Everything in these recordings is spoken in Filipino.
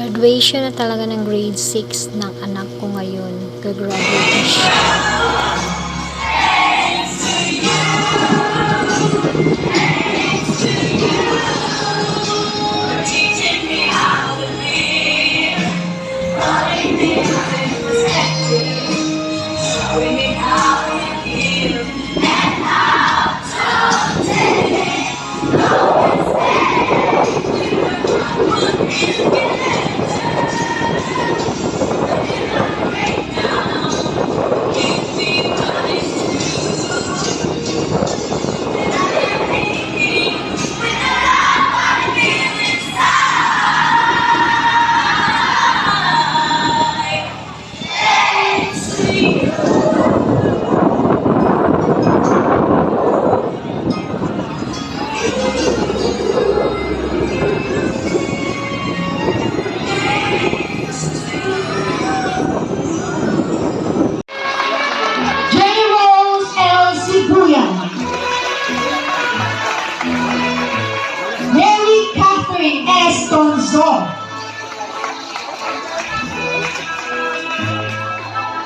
Graduation na talaga ng grade 6 ng anak ko ngayon. Gagraduate na siya.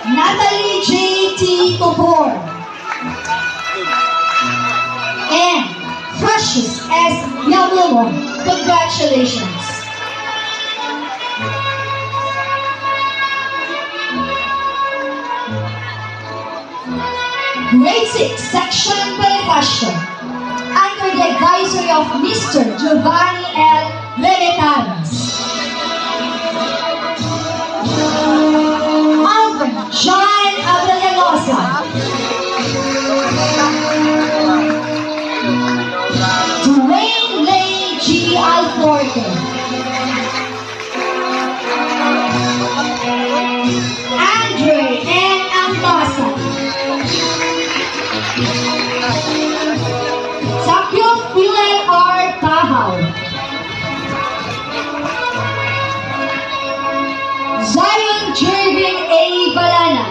Natalie J.T. Topor and Precious S. Yamumo. Congratulations. Grade 6, Section Bonifacio, under the advisory of Mr. Giovanni L. Veletaras. John Abrelanosa. Dwayne Lane G. Alforte. Andre N. Ambasa. Sakyong Pilar R. Tahaw. Zion Jervin A. Balana.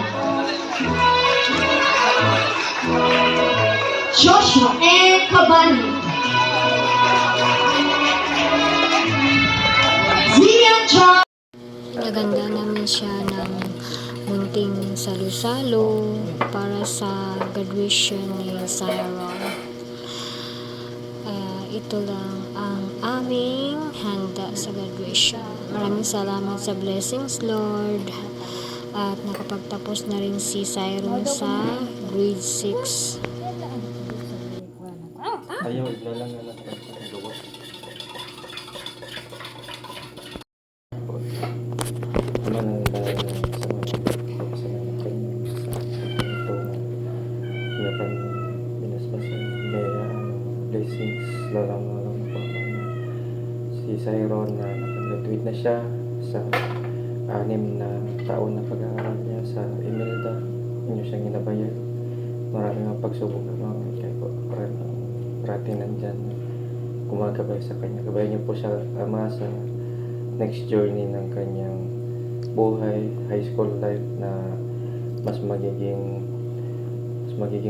Joshua N. Cabani. Zian John. Naganda namin siya ng munting salo-salo para sa graduation ni Syron. Ito lang ang aming handa sa graduation. Maraming salamat sa blessings, Lord. At nakapagtapos na rin si Syron sa grade 6. Ayaw, iglalang na natin. Manang dahil sa mga kasalanan kayo sa ito na kami binasbasan. Kaya blessings lalang po si Syron na nakagraduate na siya sa 6 na taon na pag-aaral niya sa Imelda. Inyo siyang ginabayan. Maraming mga pagsubok na mga kaya po parating nandyan gumagabay sa kanya. Gabayan niyo po siya ama sa next journey ng kanyang buhay, high school life na mas magiging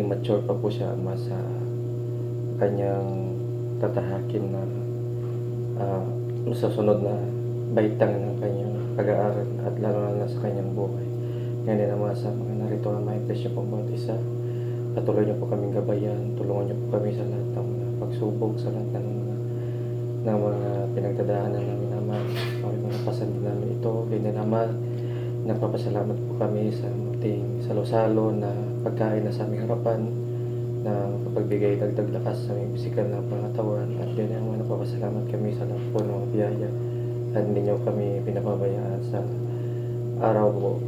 mature pa po siya ama sa kanyang tatahakin na sa sunod na baitang ng kanyang pag-aaral at lalo na sa kanyang buhay. Ngayon naman sa mga narito na may bless niyo po bawat isa. Patuloy niyo po kaming gabayan, tulungan niyo po kami sa lahat ng mga pagsubok, sa lahat ng mga pinagdadaanan namin naman. Mga pasan din namin ito. Ganyan naman, nagpapasalamat po kami sa ating salo-salo na pagkain na sa aming harapan na makapagbigay dagdag lakas sa aming pisikal na pangatawan. At ganyan naman, nagpapasalamat kami sa lahat po ng mga biyaya at hindi niyo kami pinapabayaan sa araw po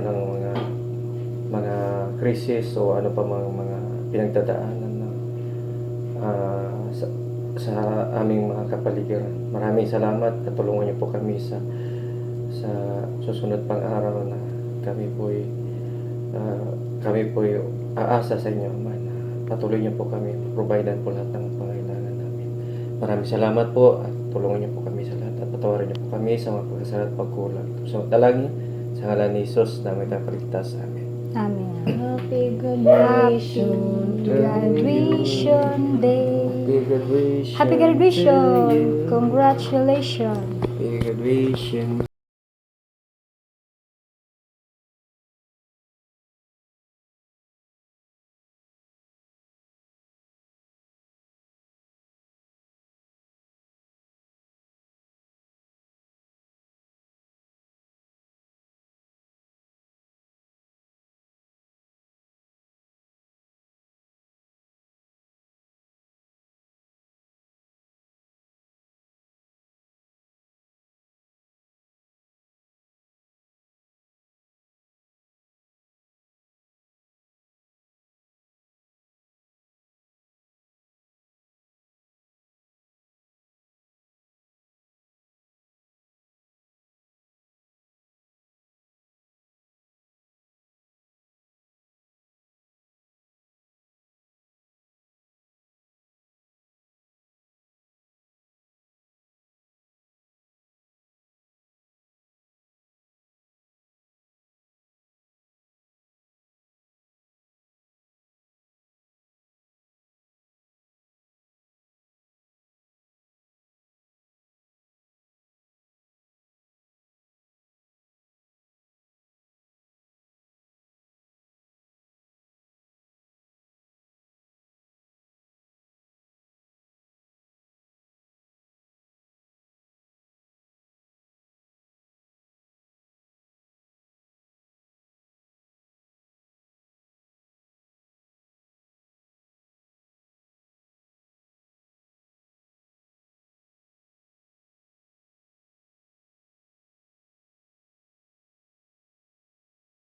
ng mga krisis o ano pa mga pinagdadaanan na sa aming mga kapaligiran. Maraming salamat at tulungan niyo po kami sa susunod pang araw na kami po'y aasa sa inyo man. Patuloy niyo po kami, providean po lahat ng pangailangan namin. Maraming salamat po at tulungan niyo po kami sa lahat at patawarin niyo po kami sa mga pagkasala at pagkulang. So, dalangin sa ngalan ni Jesus na may kapaligtas sa amin. Amen. Happy graduation, Graduation day. Happy graduation. Happy graduation. Congratulations. Happy graduation.